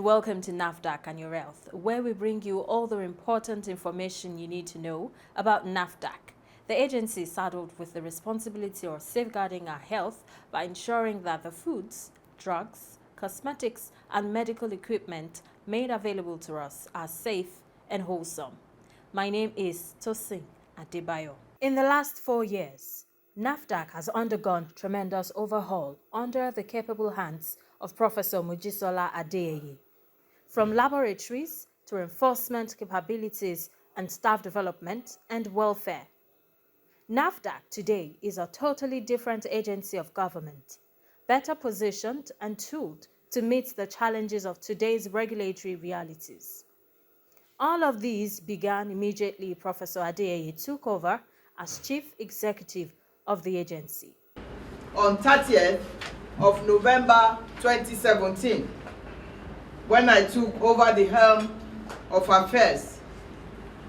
welcome to NAFDAC and Your Health, where we bring you all the important information you need to know about NAFDAC, the agency saddled with the responsibility of safeguarding our health by ensuring that the foods, drugs, cosmetics, and medical equipment made available to us are safe and wholesome. My name is Tosin Adebayo. In the last 4 years, NAFDAC has undergone tremendous overhaul under the capable hands of Professor Mojisola Adeyeye. From laboratories to enforcement capabilities and staff development and welfare, NAFDAC today is a totally different agency of government, better positioned and tooled to meet the challenges of today's regulatory realities. All of these began immediately Professor Adeyeye took over as Chief Executive of the agency. On 30th of November 2017, when I took over the helm of affairs,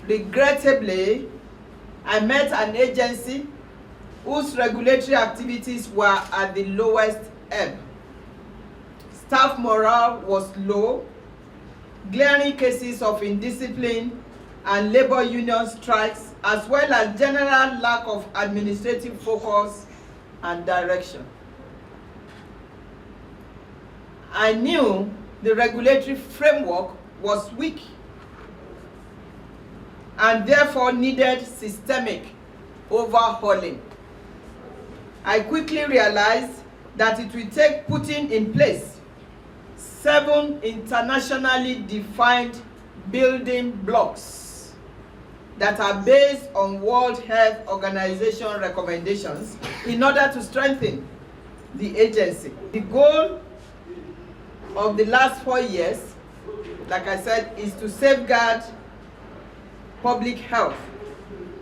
regrettably, I met an agency whose regulatory activities were at the lowest ebb. Staff morale was low, glaring cases of indiscipline and labor union strikes, as well as general lack of administrative focus and direction. I knew the regulatory framework was weak and therefore needed systemic overhauling. I quickly realized that it will take putting in place 7 internationally defined building blocks that are based on World Health Organization recommendations in order to strengthen the agency. The goal of the last 4 years, like I said, is to safeguard public health,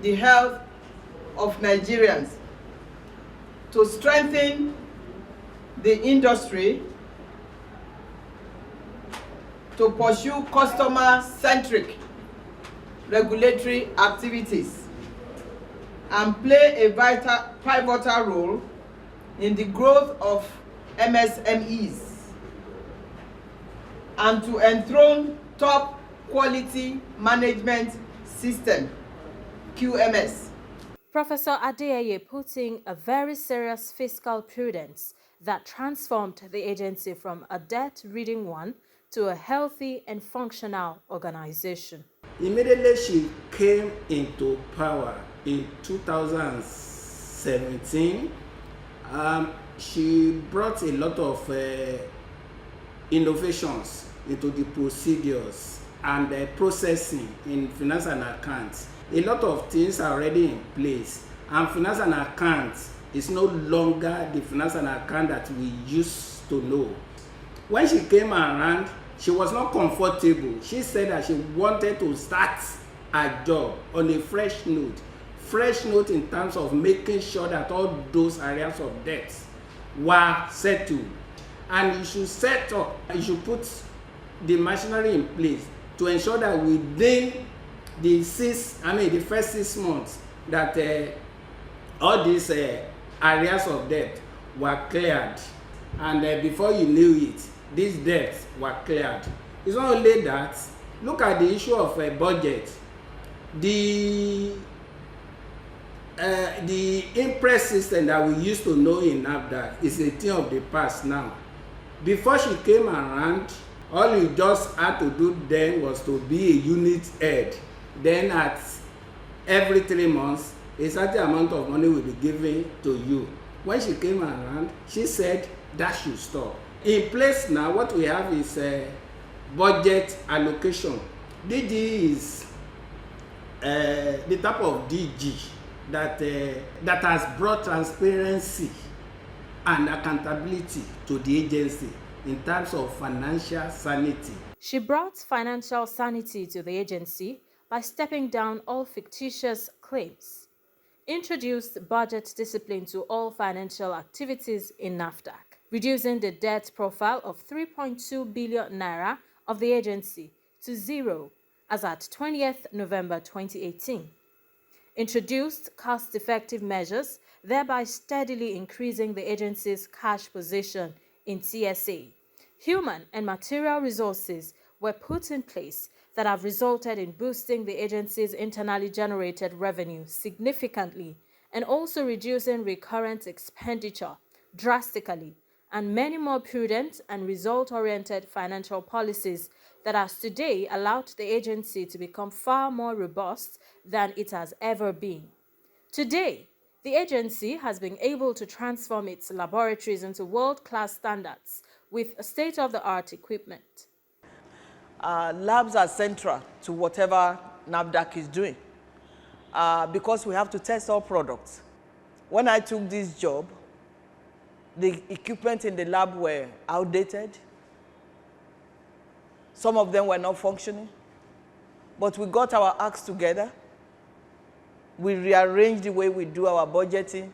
the health of Nigerians, to strengthen the industry, to pursue customer-centric regulatory activities, and play a pivotal role in the growth of MSMEs, and to enthrone top quality management system, QMS. Professor Adeyeye put in a very serious fiscal prudence that transformed the agency from a debt-ridden one to a healthy and functional organization. Immediately she came into power in 2017, she brought a lot of innovations into the procedures and processing in finance and accounts. A lot of things are already in place, and finance and accounts is no longer the finance and account that we used to know. When she came around, she was not comfortable. She said that she wanted to start her job on a fresh note in terms of making sure that all those areas of debt were settled. And you should set up, you should put the machinery in place to ensure that within the first 6 months that all these areas of debt were cleared, and before you knew it, these debts were cleared. It's not only that. Look at the issue of a budget. The impress system that we used to know in NAFDAC is a thing of the past now. Before she came around, all you just had to do then was to be a unit head. Then at every 3 months, a certain amount of money will be given to you. When she came around, she said that should stop. In place now, what we have is budget allocation. DG is the type of DG that has brought transparency and accountability to the agency in terms of financial sanity. She brought financial sanity to the agency by stepping down all fictitious claims, introduced budget discipline to all financial activities in NAFDAC, reducing the debt profile of 3.2 billion naira of the agency to zero as at 20th November 2018, introduced cost-effective measures, thereby steadily increasing the agency's cash position in TSA. Human and material resources were put in place that have resulted in boosting the agency's internally generated revenue significantly and also reducing recurrent expenditure drastically, and many more prudent and result-oriented financial policies that has today allowed the agency to become far more robust than it has ever been. Today, the agency has been able to transform its laboratories into world-class standards with state-of-the-art equipment. Labs are central to whatever NAFDAC is doing because we have to test all products. When I took this job, the equipment in the lab were outdated. Some of them were not functioning. But we got our acts together. We rearranged the way we do our budgeting.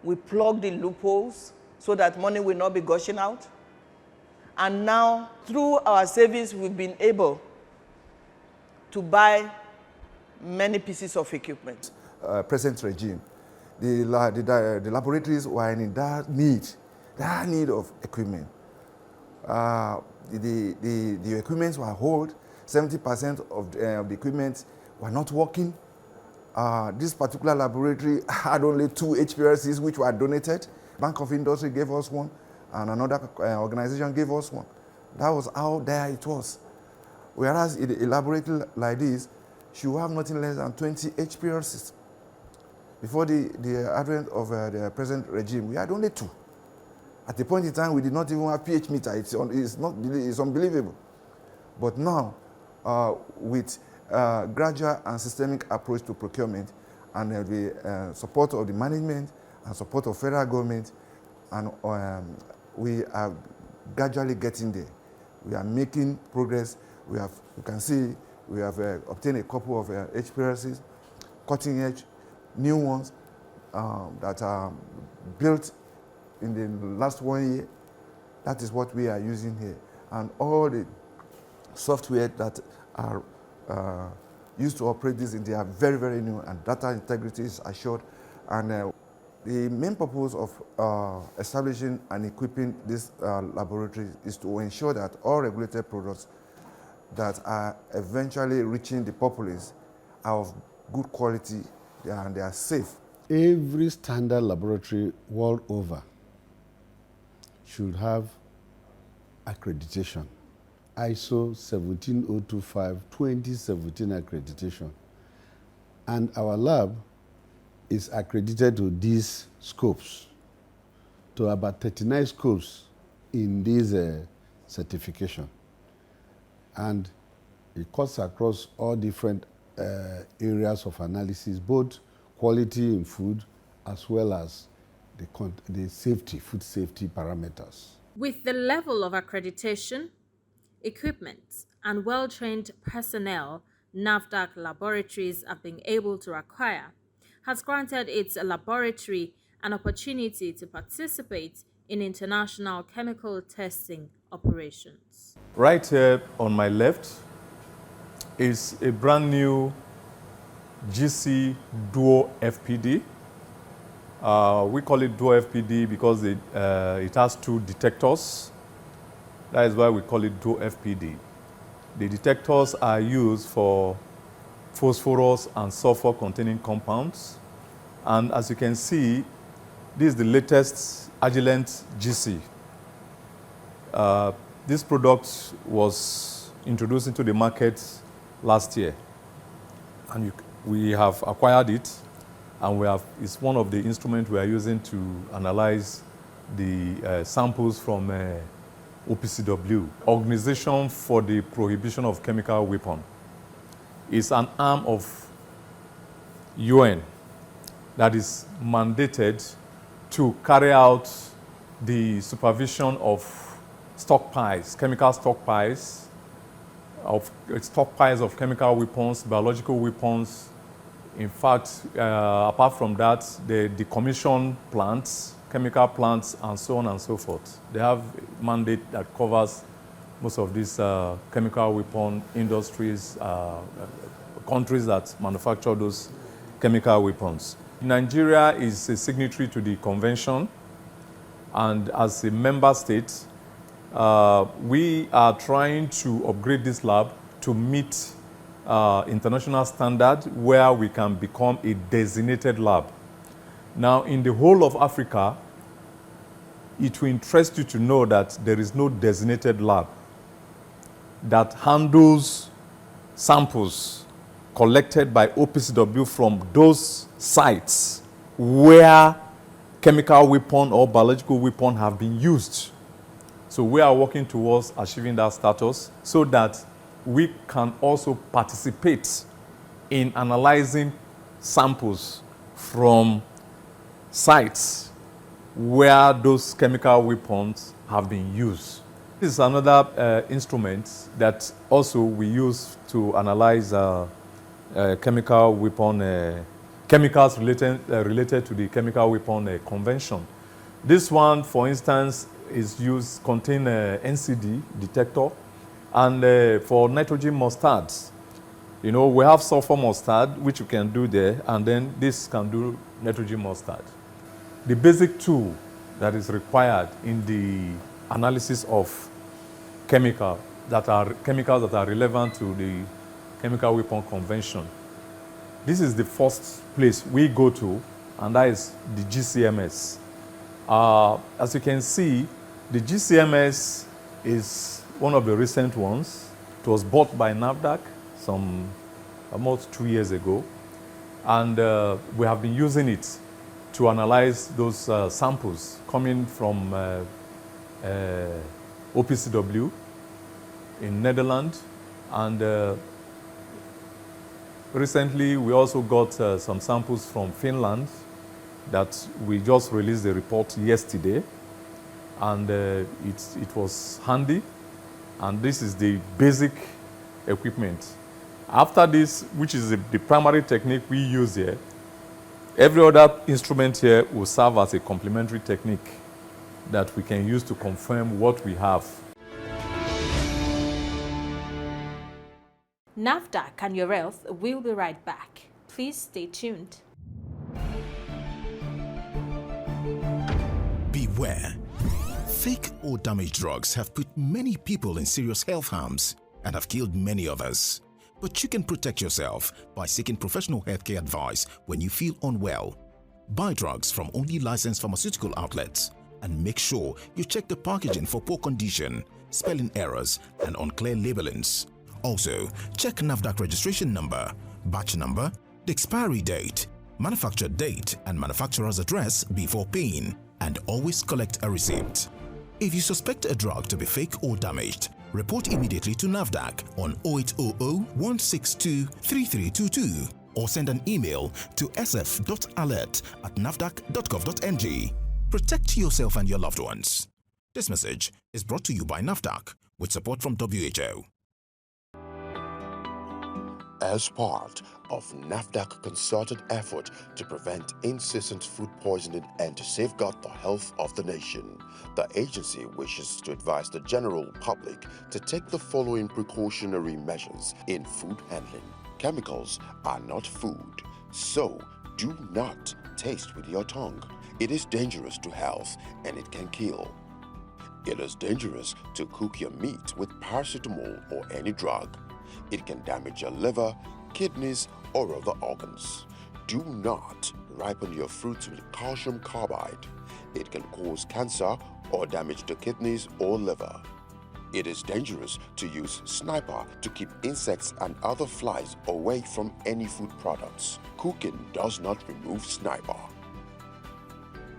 We plugged the loopholes so that money will not be gushing out. And now, through our savings, we've been able to buy many pieces of equipment. Present regime, the laboratories were in that need of equipment. The equipment were old. 70% of the equipment were not working. This particular laboratory had only 2 HPLCs which were donated. Bank of Industry gave us one, and another organization gave us one. That was how dire it was. Whereas in a laboratory like this, should have nothing less than 20 HPLCs. Before the advent of the present regime, we had only 2. At the point in time, we did not even have pH meter. It's unbelievable. But now, with gradual and systemic approach to procurement and the support of the management and support of federal government, and we are gradually getting there. We are making progress. You can see we have obtained a couple of HPLCs, cutting edge, new ones that are built in the last 1 year. That is what we are using here. And all the software that are used to operate this, they are very, very new, and data integrity is assured. And the main purpose of establishing and equipping this laboratory is to ensure that all regulated products that are eventually reaching the populace are of good quality and they are safe. Every standard laboratory world over should have accreditation. ISO 17025 2017 accreditation. And our lab is accredited to these scopes, to about 39 scopes in this certification. And it cuts across all different areas of analysis, both quality in food as well as the safety, food safety parameters. With the level of accreditation, equipment, and well-trained personnel NAFDAC laboratories have been able to acquire, has granted its laboratory an opportunity to participate in international chemical testing operations. Right here on my left is a brand new GC Duo FPD. We call it Duo FPD because it has 2 detectors. That is why we call it Duo FPD. The detectors are used for phosphorus and sulfur containing compounds. And as you can see, this is the latest Agilent GC. This product was introduced into the market last year. And we have acquired it, and it's one of the instruments we are using to analyze the samples from OPCW, Organization for the Prohibition of Chemical Weapons. It's an arm of UN that is mandated to carry out the supervision of stockpiles, chemical stockpiles, of chemical weapons, biological weapons. In fact, apart from that, they decommission plants, chemical plants, and so on and so forth. They have a mandate that covers most of these chemical weapon industries, countries that manufacture those chemical weapons. Nigeria is a signatory to the convention, and as a member state, we are trying to upgrade this lab to meet international standard where we can become a designated lab. Now, in the whole of Africa, it will interest you to know that there is no designated lab that handles samples collected by OPCW from those sites where chemical weapon or biological weapon have been used. So we are working towards achieving that status so that we can also participate in analyzing samples from sites where those chemical weapons have been used. This is another instrument that also we use to analyze chemical weapon, chemicals related to the chemical weapon convention. This one, for instance, is used contain NCD detector, and for nitrogen mustards, you know, we have sulfur mustard, which you can do there, and then this can do nitrogen mustard. The basic tool that is required in the analysis of chemicals that are relevant to the chemical weapon convention. This is the first place we go to, and that is the GCMS. As you can see, the GCMS is one of the recent ones. It was bought by NAFDAC almost 2 years ago, and we have been using it to analyze those samples coming from OPCW in Netherlands, and recently we also got some samples from Finland that we just released the report yesterday, and it was handy, and this is the basic equipment. After this, which is the primary technique we use here, every other instrument here will serve as a complementary technique that we can use to confirm what we have. NAFDAC and your health will be right back. Please stay tuned. Beware. Fake or damaged drugs have put many people in serious health harms and have killed many others. But you can protect yourself by seeking professional healthcare advice when you feel unwell. Buy drugs from only licensed pharmaceutical outlets and make sure you check the packaging for poor condition, spelling errors, and unclear labelings. Also, check NAFDAC registration number, batch number, the expiry date, manufacture date, and manufacturer's address before paying, and always collect a receipt. If you suspect a drug to be fake or damaged, report immediately to NAFDAC on 0800-162-3322 or send an email to sf.alert@nafdac.gov.ng. Protect yourself and your loved ones. This message is brought to you by NAFDAC with support from WHO. As part of NAFDAC concerted effort to prevent incessant food poisoning and to safeguard the health of the nation, the agency wishes to advise the general public to take the following precautionary measures in food handling. Chemicals are not food, so do not taste with your tongue. It is dangerous to health and it can kill. It is dangerous to cook your meat with paracetamol or any drug. It can damage your liver, kidneys, or other organs. Do not ripen your fruits with calcium carbide. It can cause cancer or damage the kidneys or liver. It is dangerous to use sniper to keep insects and other flies away from any food products. Cooking does not remove sniper.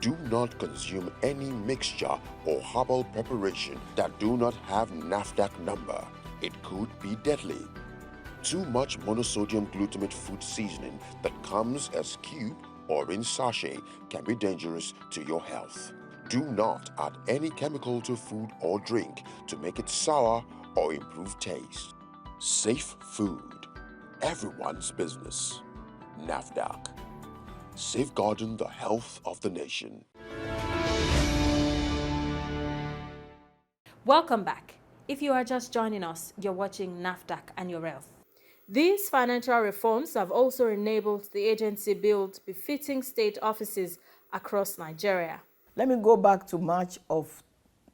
Do not consume any mixture or herbal preparation that do not have NAFDAC number. It could be deadly. Too much monosodium glutamate food seasoning that comes as cube or in sachet can be dangerous to your health. Do not add any chemical to food or drink to make it sour or improve taste. Safe food. Everyone's business. NAFDAC. Safeguarding the health of the nation. Welcome back. If you are just joining us, you're watching NAFDAC and your health. These financial reforms have also enabled the agency build befitting state offices across Nigeria. Let me go back to March of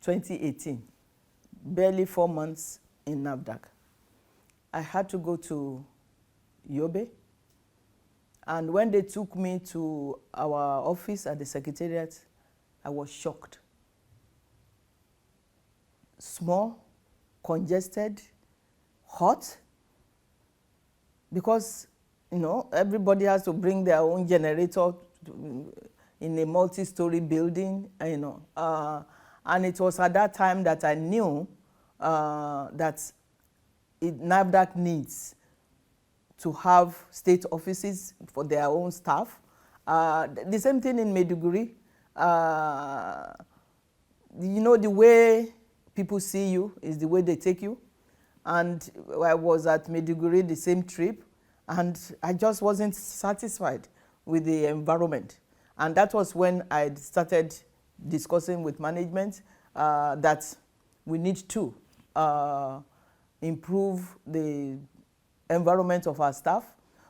2018. barely 4 months in NAFDAC. I had to go to Yobe, and when they took me to our office at the Secretariat, I was shocked. Small, congested, hot, because everybody has to bring their own generator in a multi-story building, and it was at that time that I knew that NAFDAC needs to have state offices for their own staff. The same thing in Maiduguri. The way people see you is the way they take you. And I was at Maiduguri the same trip, and I just wasn't satisfied with the environment. And that was when I started discussing with management that we need to improve the environment of our staff.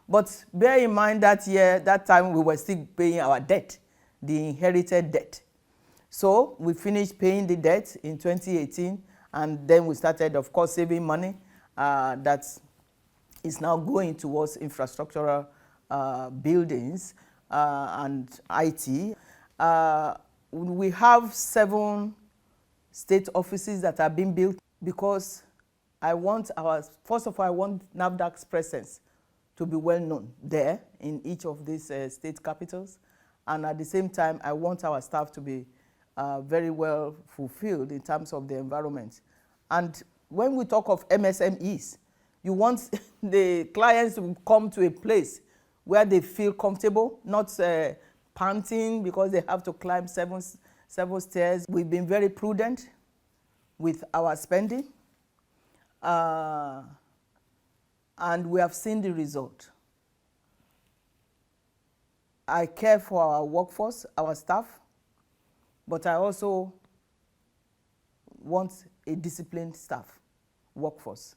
But bear in mind that time we were still paying our debt, the inherited debt. So we finished paying the debt in 2018, and then we started, of course, saving money that is now going towards infrastructural buildings and IT. We have 7 state offices that are being built because first of all, I want NAFDAC's presence to be well known there in each of these state capitals. And at the same time, I want our staff to be very well fulfilled in terms of the environment. And when we talk of MSMEs, you want the clients to come to a place where they feel comfortable, not panting because they have to climb several stairs. We've been very prudent with our spending, and we have seen the result. I care for our workforce, our staff, but I also want a disciplined workforce.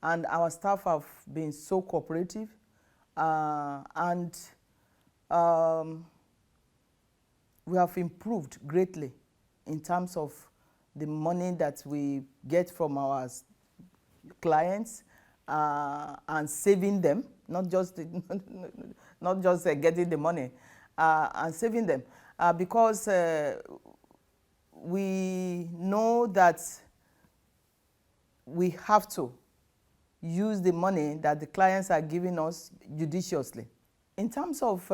And our staff have been so cooperative, and we have improved greatly in terms of the money that we get from our clients and saving them, not just getting the money, and saving them, because we know that we have to use the money that the clients are giving us judiciously. In terms of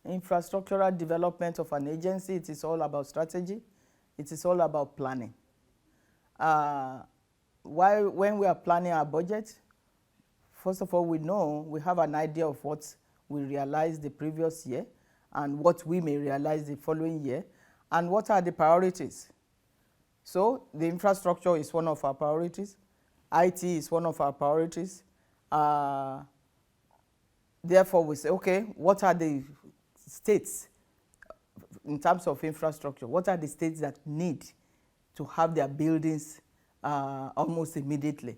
infrastructural development of an agency, it is all about strategy. It is all about planning. When we are planning our budget, first of all, we have an idea of what we realized the previous year and what we may realize the following year, and what are the priorities. So the infrastructure is one of our priorities. IT is one of our priorities. Therefore, we say, okay, what are the states in terms of infrastructure? What are the states that need to have their buildings almost immediately?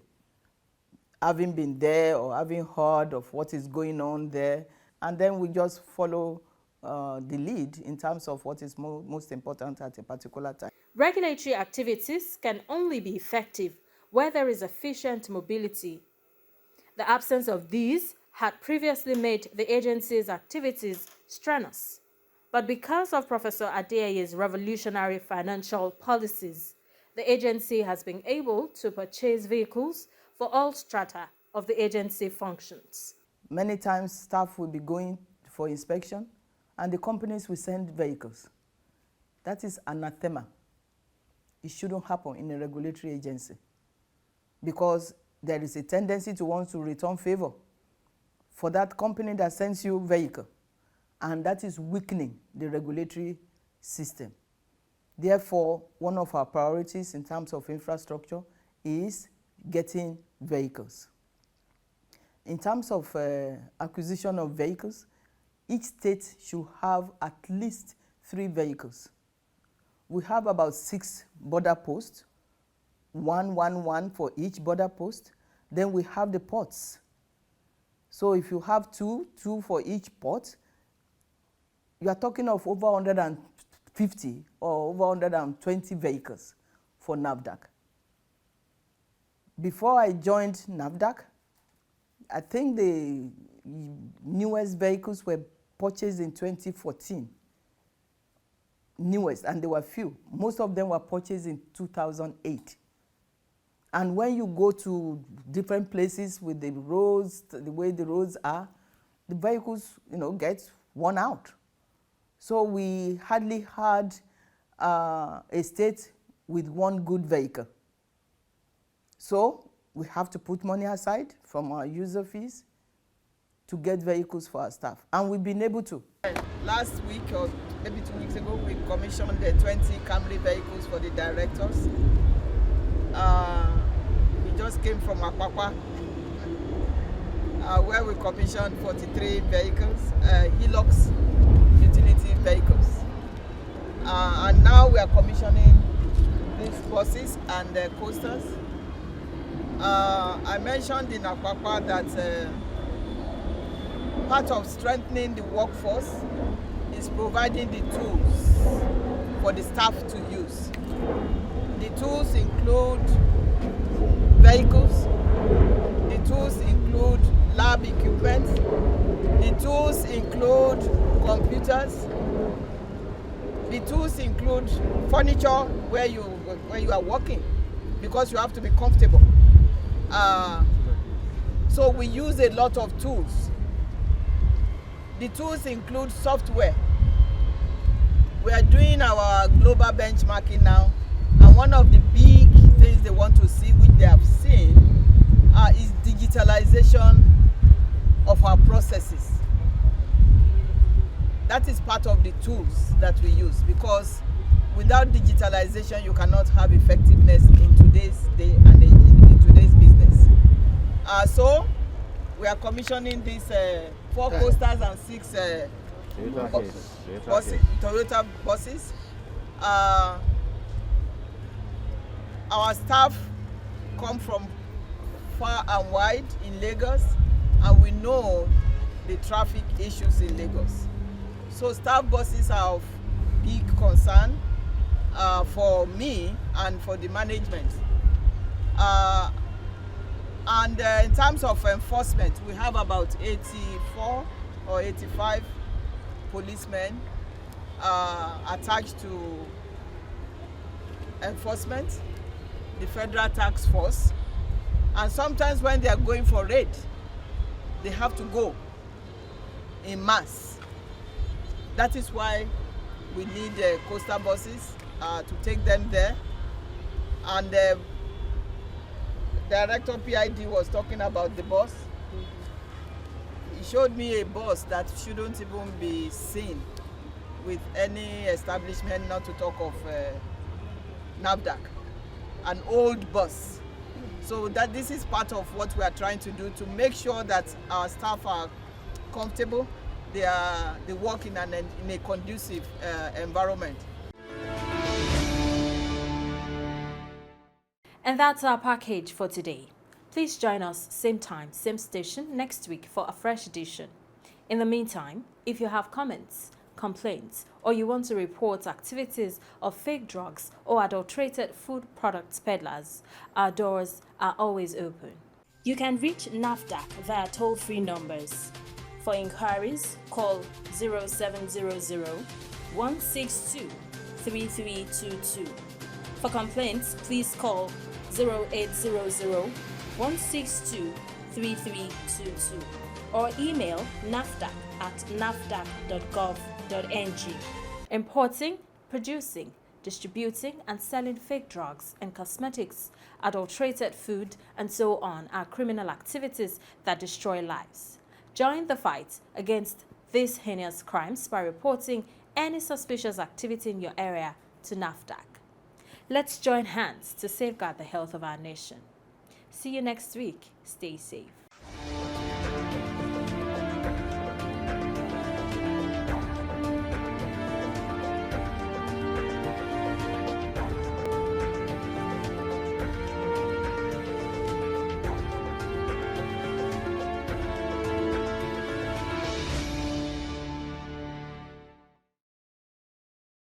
Having been there or having heard of what is going on there, and then we just follow the lead in terms of what is most important at a particular time. Regulatory activities can only be effective where there is efficient mobility. The absence of these had previously made the agency's activities strenuous. But because of Professor Adeye's revolutionary financial policies, the agency has been able to purchase vehicles for all strata of the agency functions. Many times, staff will be going for inspection, and the companies will send vehicles. That is anathema. It shouldn't happen in a regulatory agency, because there is a tendency to want to return favor for that company that sends you vehicle, and that is weakening the regulatory system. Therefore, one of our priorities in terms of infrastructure is getting vehicles. In terms of acquisition of vehicles, each state should have at least 3 vehicles. We have about 6 border posts, one for each border post. Then we have the ports. So if you have two for each port, you are talking of over 150 or over 120 vehicles for NAFDAC. Before I joined NAFDAC, I think the newest vehicles were purchased in 2014. Newest, and there were few. Most of them were purchased in 2008. And when you go to different places with the roads, the way the roads are, the vehicles, get worn out. So we hardly had a state with one good vehicle. So we have to put money aside from our user fees to get vehicles for our staff. And we've been able to. Last week or maybe 2 weeks ago, we commissioned the 20 Camry vehicles for the directors. We just came from Apapa, where we commissioned 43 vehicles, Hilux utility vehicles. And now we are commissioning these buses and coasters. I mentioned in Apapa that part of strengthening the workforce is providing the tools for the staff to use. The tools include vehicles, the tools include lab equipment, the tools include computers, the tools include furniture where you are working, because you have to be comfortable. So we use a lot of tools. The tools include software. We are doing our global benchmarking now, and one of the big things they want to see, which they have seen, is digitalization of our processes. That is part of the tools that we use, because without digitalization you cannot have effectiveness in today's day and age, in today's business. So we are commissioning these 4 coasters and 6 Toyota buses. Our staff come from far and wide in Lagos, and we know the traffic issues in Lagos. So staff buses are of big concern for me and for the management. And in terms of enforcement, we have about 84 or 85 policemen attached to enforcement, the Federal Task Force. And sometimes when they are going for raid, they have to go in mass. That is why we need coastal buses to take them there. And Director PID was talking about the bus. He showed me a bus that shouldn't even be seen with any establishment, not to talk of NAFDAC, an old bus. So that this is part of what we are trying to do to make sure that our staff are comfortable, they work in a conducive environment. And that's our package for today. Please join us same time, same station next week for a fresh edition. In the meantime, if you have comments, complaints, or you want to report activities of fake drugs or adulterated food products peddlers, our doors are always open. You can reach NAFDAC via toll-free numbers. For inquiries, call 0700 162 3322. For complaints, please call 0800 162 3322 or email nafdac@nafdac.gov.ng. Importing, producing, distributing and selling fake drugs and cosmetics, adulterated food and so on are criminal activities that destroy lives. Join the fight against these heinous crimes by reporting any suspicious activity in your area to NAFDAC. Let's join hands to safeguard the health of our nation. See you next week. Stay safe.